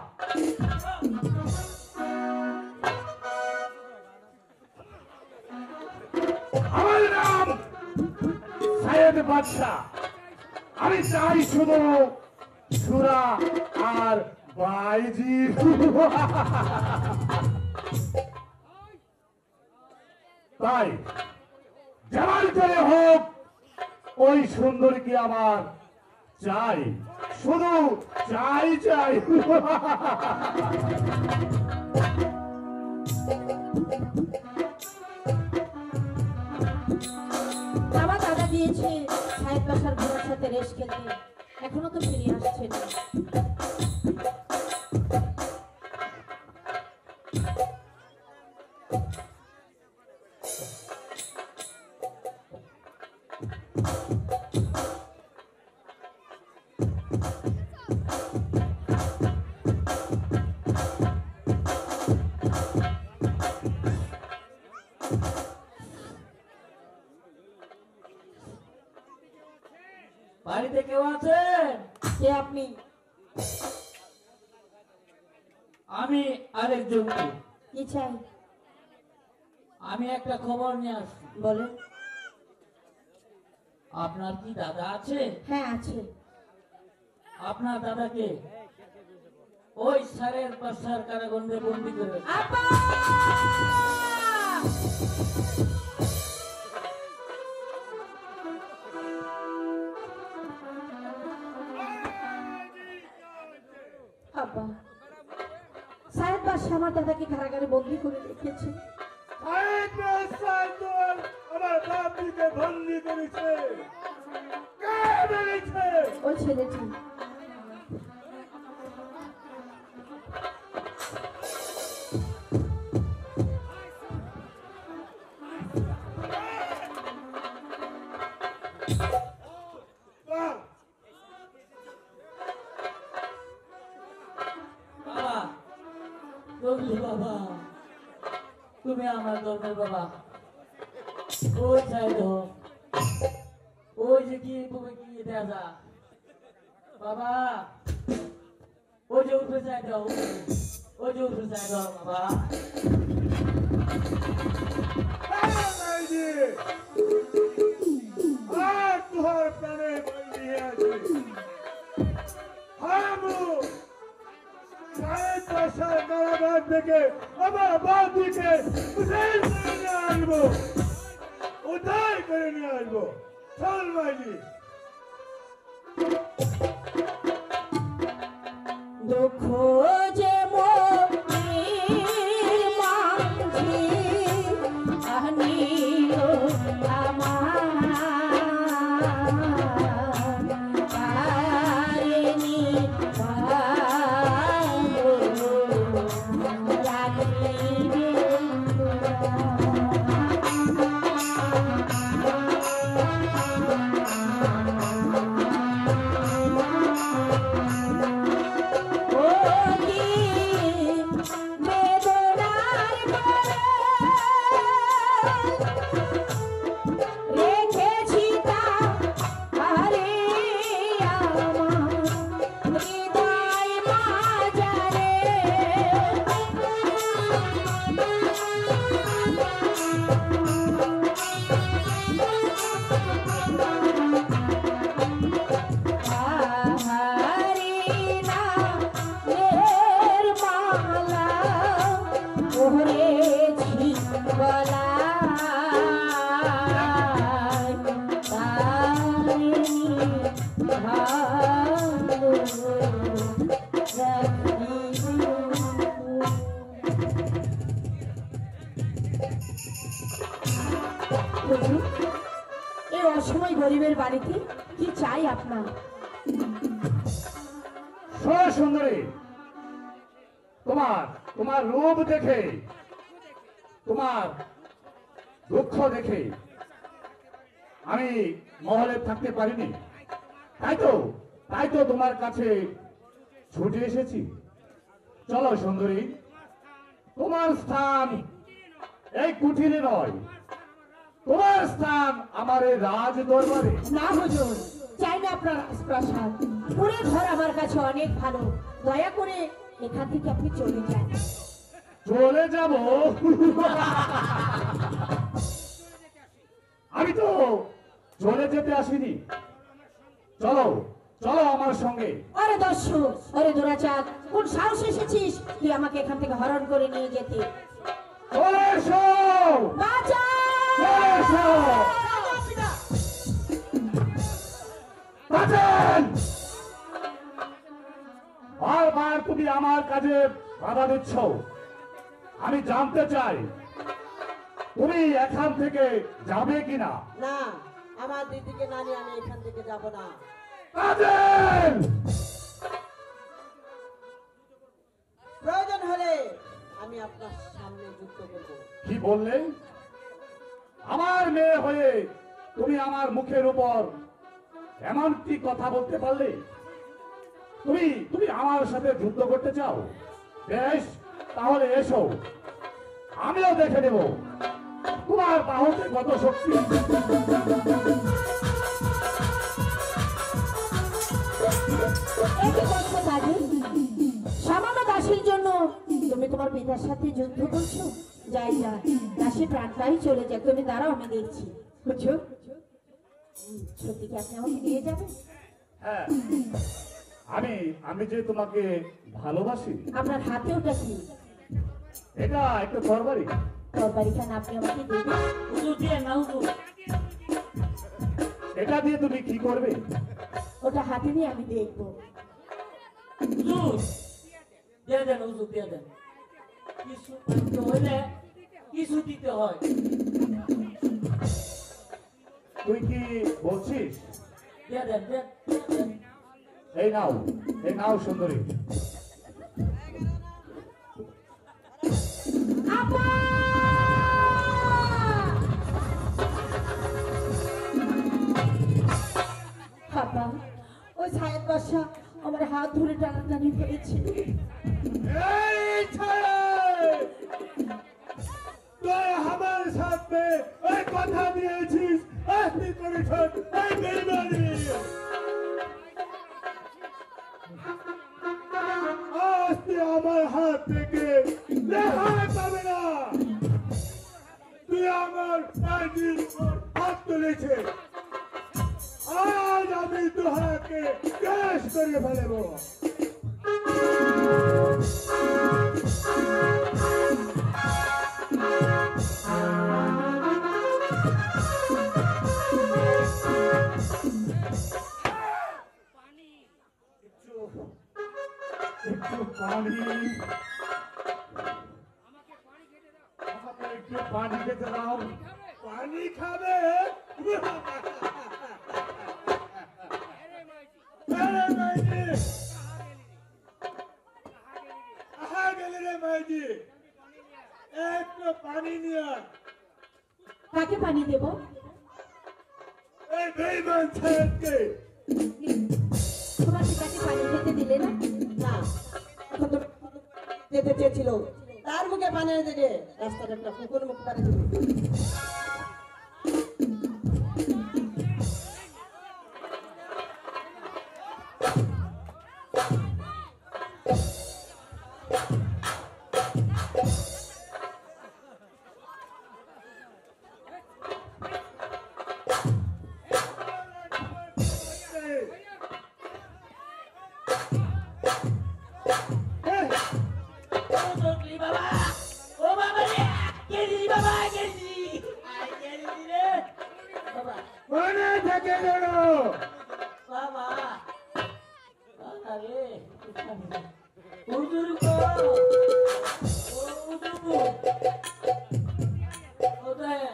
আমার নাম সাইয়েদ বাদশাহ। আমি চাই শুধু সুরা আর বাইজি। তাই যেমন করে হোক ওই সুন্দরীকে আমার চাই, শুধু চাই চাই। আমার দাদা গিয়েছে সাহেব বাসার ঘোড়ার সাথে রেস খেলতে, এখনো তো ফিরে আসছে না। বাড়িতে কেউ আছেন? কে আপনি? আমি আরেকজন। কি চাই আমি একটা খবর নিয়ে আসছি। বলেন। আপনার কি দাদা আছে? হ্যাঁ আছে। আপনার দাদাকে ওই সারের পাশার কারাগন্ধে বন্দি করে আপা! আব্বা, সাহেব বাদশা আমার দাদাকে কারাগারে বন্দি করে রেখেছে। আমার বাপকে বন্দি করেছে। কে বলেছে? ওই ছেলেটি। বাবা, তুমি বাবা, তুমি আমার ধর্মের বাবা। ওই সাইড ওই যে কি তুমি কি দেখা বাবা, ওই যে উঠে সাইড ওই যে উঠে সাইড বাবা। তোমার প্রাণে বন্দি আছে। কারাগার থেকে আমার বাপকে উদ্ধার করে নিয়ে আসবো, উদ্ধার করে নিয়ে আসবো। চল বাজি। দুঃখ যে মাঝে আনিও আমার পারেনি ভালো রাখিবে এই অসময় গরিবের বাড়িতে কি চাই আপনার? শোনো সুন্দরী, তোমার তোমার রূপ দেখে, তোমার দুঃখ দেখে আমি মহলে থাকতে পারিনি। তাই তো তোমার কাছে ছুটে এসেছি। চলো সুন্দরী, তোমার স্থান এই কুঠিরে নয়, তোমার স্থান আমার এই রাজ দরবারে। না হুজুর, চাই না আপনার রাজপ্রাসাদ। পুরো ঘর আমার কাছে অনেক ভালো। দয়া করে এখান থেকে আপনি চলে যান। চলে যাব? আমি তো চলে যেতে আসিনি। চলো চলো আমার সঙ্গে। আরে দস্যু, আরে দুরাচার, কোন সাহস এসেছিস তুই আমাকে এখান থেকে হরণ করে নিয়ে যেতে? চলে এসো, বাঁচা! চলে এসো। বাঁচান! বারবার তুমি আমার কাজে বাধা দিচ্ছ। আমি জানতে চাই তুমি এখান থেকে যাবে কিনা। না, আমার দিদিকে না নিয়ে আমি এখান থেকে যাব না। কাজেন! প্রয়োজন হলে আমি আপনার সামনে যুদ্ধ করব। কি বললে? আমার মেয়ে হয়ে তুমি আমার মুখের উপর এমন কি কথা বলতে পারলে? তুমি তুমি আমার সাথে যুদ্ধ করতে চাও? বেশ, তাহলে এসো, আমিও দেখে নেব তোমার বাহুতে কত শক্তি। এই কি করছো কাজী? সামান্য দাসীর জন্য তুমি তোমার পিতার সাথে যুদ্ধ করছো? যাই যা, দাসী প্রাণটাই চলে যায়। তুমি দাঁড়াও, আমি দেখছি। হুজুর, সত্যি কি আপনি আমাকে দিয়ে যাবেন? হ্যাঁ, আমি যে তোমাকে ভালোবাসি। আপনার হাতে ওটা কি? এটা একটা তরবারি। তরবারিখান আপনি আমাকে দেবেন? হুজুর দিয়ে না হুজুর। এটা দিয়ে তুমি কি করবে? ওটা হাতে নিয়ে আমি দেখবো। হুজুর দিয়ে দেন, হুজুর দিয়ে দেন। কিছু করতে হলে কিছু দিতে হয়। তুই কি বলছিস? দিয়ে দেন, দিয়ে দেন। এই নাও সুন্দরী। আপা! আপা, ওই সাহেব বাসা আমার হাত ধরে টানাটানি করেছে। এই ছেলে, তুই আমার সাথে ওই কথা দিয়েছিস, আসতে করেছ এই বেইমানি। আজ তুই আমার হাত থেকে রেহাই পাবে না। তুই আমার আইডির হাত তুলেছে, আজ আমি তোহাকে কেস করে ফেলবো। একটু পানি, আমাকে একটু পানি খেতে দাও। পানি খাবে? আরে মাইজি, আহা গেলি রে মাইজি, একটু পানি নিয়ে আয়। কাকে পানি দেব? এই বেইমান ছেলেকে। তোমার পিতাকে পানি খেতে দিলে না? না, এখন তো যেতে চেয়েছিল, তার মুখে পানি এনে দিলে রাস্তাটা একটা কুকুর মুখ পানি দিল। ও বাবা, ও বাবা রে, গেলি বাবা, গেলি। আই গেলি রে। বাবা, মনে থেকে গেল। বাবা। বাবা রে। হুজুর গো। ও হুজুর। কোথায়?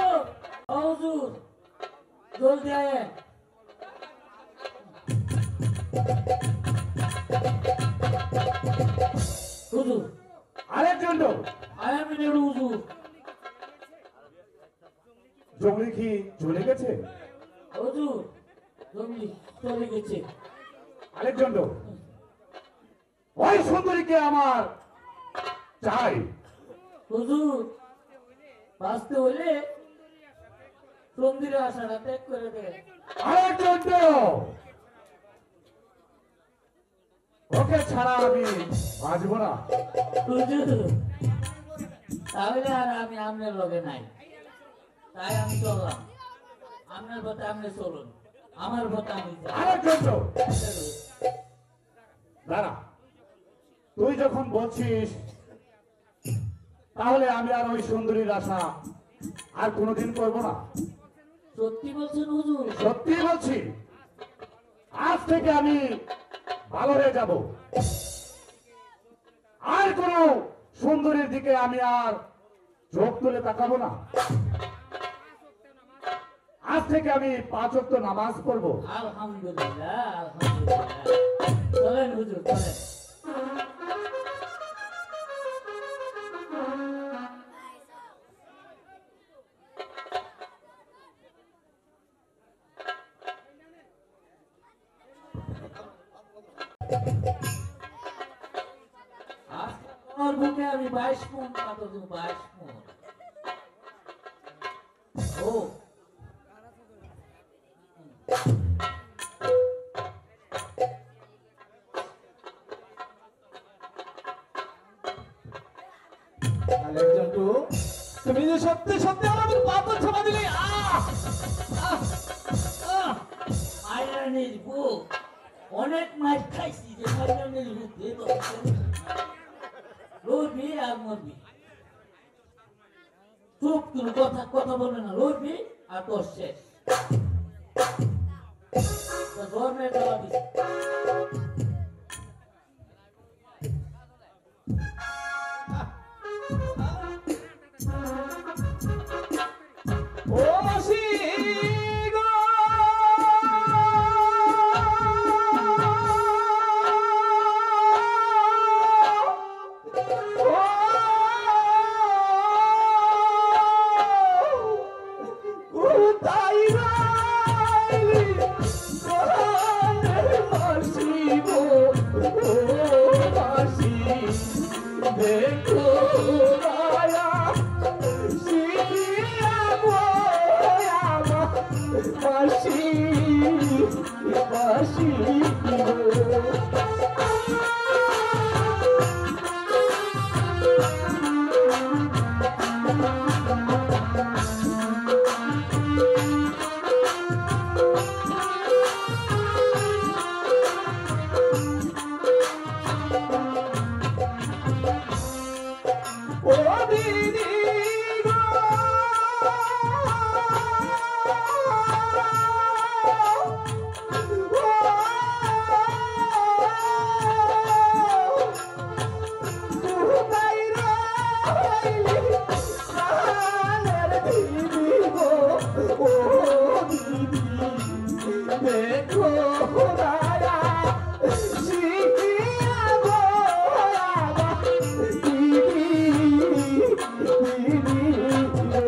ও হুজুর, জলদি আয়ে। হুজুর, আরেকজন লোক আয়া মিনিট হুজুর। জঙ্গলি কি চলে গেছে? হুজুর, জলদি চলে গেছে। আরেকজন লোক, ওই সুন্দরীকে আমার চাই। হুজুর, বাঁচতে হলে সুন্দরী আশাটা ত্যাগ করে দে। আরে চন্দ্র, ওকে ছাড়া আমি বাঁচবো না। হুজুর, তাহলে আর আমি আপনার লগে নাই, তাই আমি চললাম। আপনার পথে আপনি চলুন, আমার পথে আমি যাই। আরে চন্দ্র, দাঁড়া, তুই যখন বলছিস তাহলে আমি আর ওই সুন্দরীর আশা আর কোনোদিন করবো না। সত্যি বলছেন হুজুর? সত্যি বলছি, আজ থেকে আমি ভালো হয়ে যাব। আর কোন সুন্দরীর দিকে আমি আর চোখ তুলে তাকাবো না। আজ থেকে আমি 5 ওয়াক্ত নামাজ পড়বো। আলহামদুলিল্লাহ, আলহামদুলিল্লাহ। চলেন হুজুর, চলেন। আমার বুকে আমি 22 মণ পাথর দেব, 22 মণ। ও জন্টু, তুমি যে সত্যি সত্যি আমার পাথর চাপা দিলে। মাইরানির বুক অনেক মাছ খাইছি, যে মাইরানির বুক দিয়ে তো লড়বি আর মরবি। চুপ, কোনো কথা কথা বলবে না, লড়বি আর তোর শেষ। ধর্মের দেওয়া দিচ্ছে। ও মাসি গো, কোথায় রাইলি প্রাণের মাসি গো, ও মাসি দেখো মায়া শিয়া গো আমার মাসি, মাসি গো। ও দিদি গো, কোথায় রাইলি প্রাণের দিদি গো, ও দিদি দেখো রায়া শিখিয়া গো আমার দিদি, দিদি গো।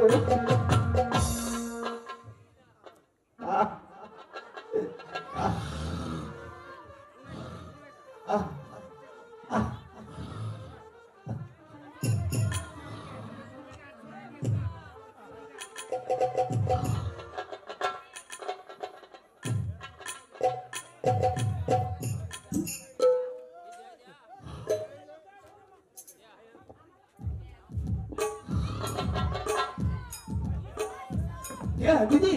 দিদি,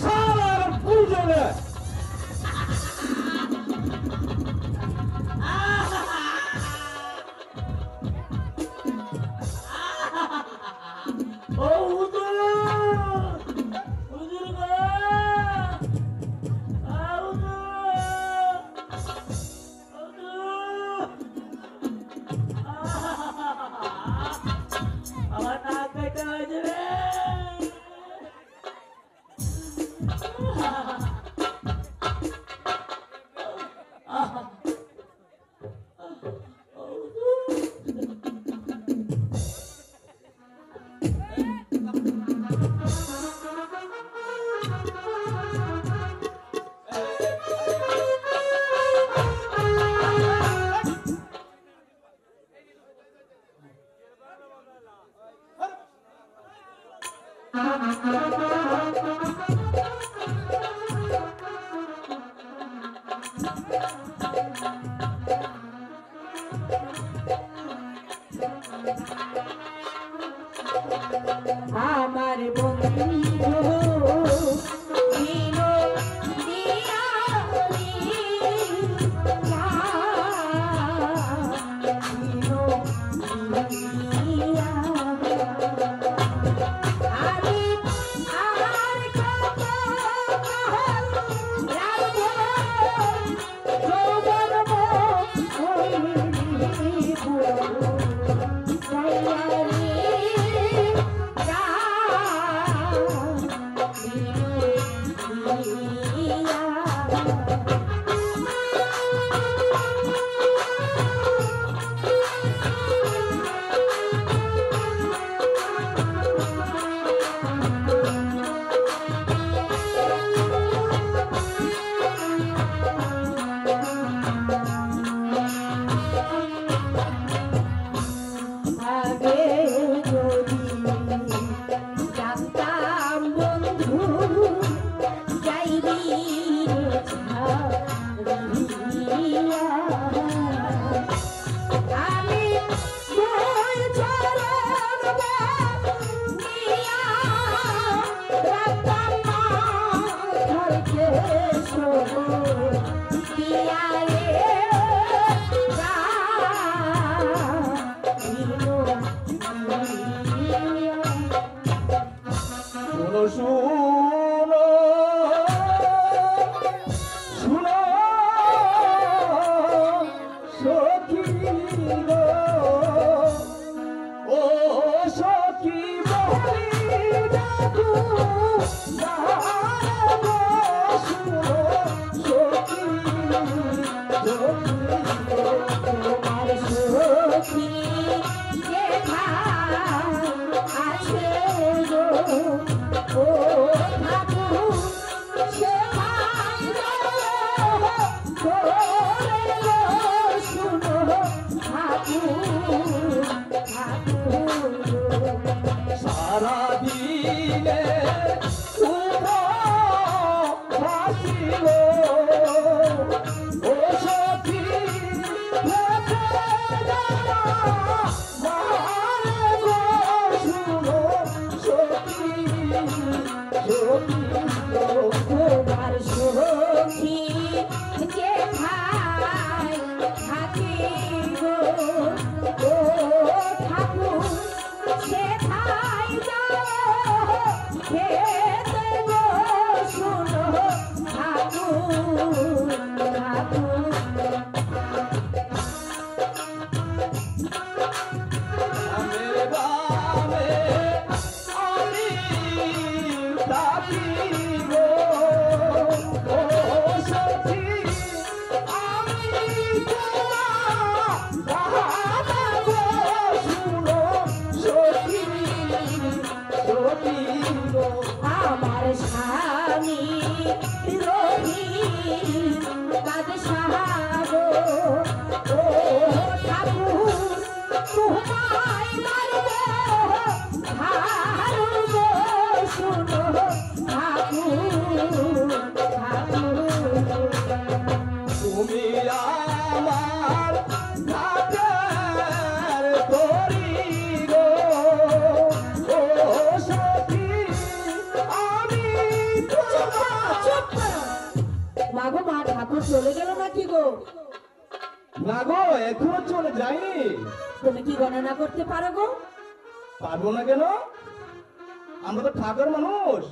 সারার পুজোরে ও হুজুর, হুজুর গো, আমার নাক কাটা হয়েছে রে। আমার বন্ধু দিনো দিয়ালি দিনো দিয়া আমি আর কত রাখবো যৌবন আগে যদি জানতাম বন্ধু যাইবি ছাড়িয়া আমি তোর চরণ নিয়া রাখতাম মাথাকে দিয়া রে শোনো শোনো সখী গো ও সখী বলি যাবো শোনো সখী তোমার সখী যেখানে আছে গো ও ঠাকুর সেখানে করে গো শুনো ঠাকুর ঠাকুর সারা দিনে ভাসিল ও সখী তোমার সখী যেখানে থাকি গো ও ঠাকুর সেখানে যাও খেতে গো শুনো ঠাকুর ঠাকুর মেরে বামে আমি থাকি গো ও সখী আমি তোমার গো শুনো সখী সখী গো আমার স্বামী রহি বাদশাহ গো ও ঠাকুর তোমায় মারবে হারব শুনো ঠাকুর ঠাকুর তুমি আমার ঘাটের তরি গো ও সখী আমি চুপ করো মাগো মা ঠাকুর চলে গেল নাকি গো না গো এখনো চলে যায়নি। তুমি কি গণনা করতে পারো গো পারবো না কেন? আমরা তো ঠাকুর মানুষ,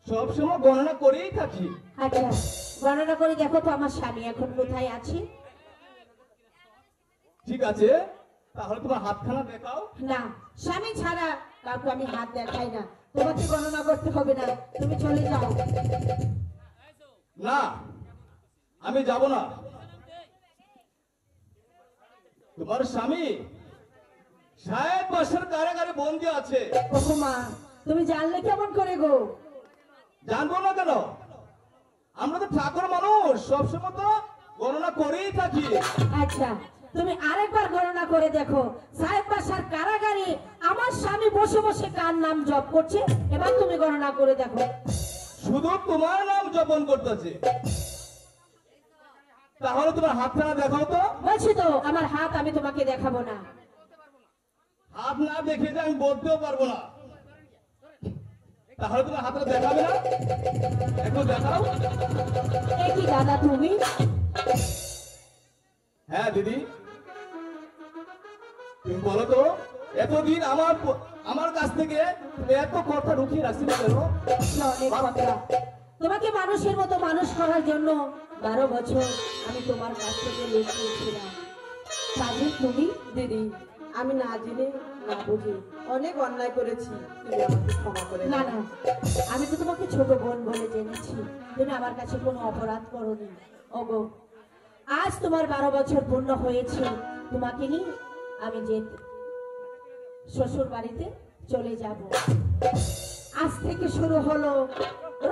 সবসময় গণনা করেই থাকি। আচ্ছা গণনা করে দেখো তো আমার স্বামী এখন কোথায় আছে ঠিক আছে, তাহলে তোমার হাতখানা দেখাও। না স্বামী ছাড়া কাউকে আমি হাত দেখাই না, তোমাকে গণনা করতে হবে না, তুমি চলে যাও। না আমি যাব না, তোমার স্বামী 60 বছর কারাগারে বন্দী আছে। ওগো মা তুমি জানলে কেমন করে গো? জানবো না কেন? আমরা তো ঠাকুর মানুষ, সবসময় তো গণনা করেই থাকি। আচ্ছা, তুমি আরেকবার গণনা করে দেখো, সাহেব বাসার কারাগারে আমার স্বামী বসে বসে কার নাম জপ করছে, এবার তুমি গণনা করে দেখো। শুধু তোমার নাম জপন করতেছে। তাহলে তোমার হাতখানা দেখাও তো। বলছি তো আমার হাত আমি তোমাকে দেখাবো না। হাত না দেখে যে আমি বলতেও পারবো না। তাহলে তোমার হাতটা দেখাবে না? একটু দেখাও। এ কি দাদা তুমি? হ্যাঁ দিদি, তুমি বলো তো, এতদিন আমার কাছ থেকে তুমি এত কথা রুখিয়ে রাখছি না কেন? অনেক কথা। তোমাকে মানুষের মতো মানুষ করার জন্য 12 বছর আমি তোমার কাছ থেকে লুকিয়েছিলাম। কাজে তুমি দিদি, আমি না জেনে না বুঝে অনেক অন্যায় করেছি, তুমি আমাকে ক্ষমা করে না দাও। না, আমি তো তোমাকে ছোট বোন বলে জেনেছি, তুমি আমার কাছে কোনো অপরাধ করোনি। ওগো, আজ তোমার 12 বছর পূর্ণ হয়েছে, তোমাকে নিয়ে আমি যে শ্বশুর বাড়িতে চলে যাব। আজ থেকে শুরু হলো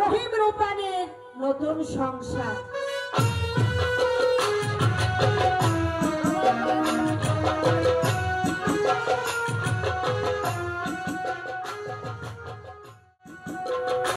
রহিম রূপানের নতুন সংসার।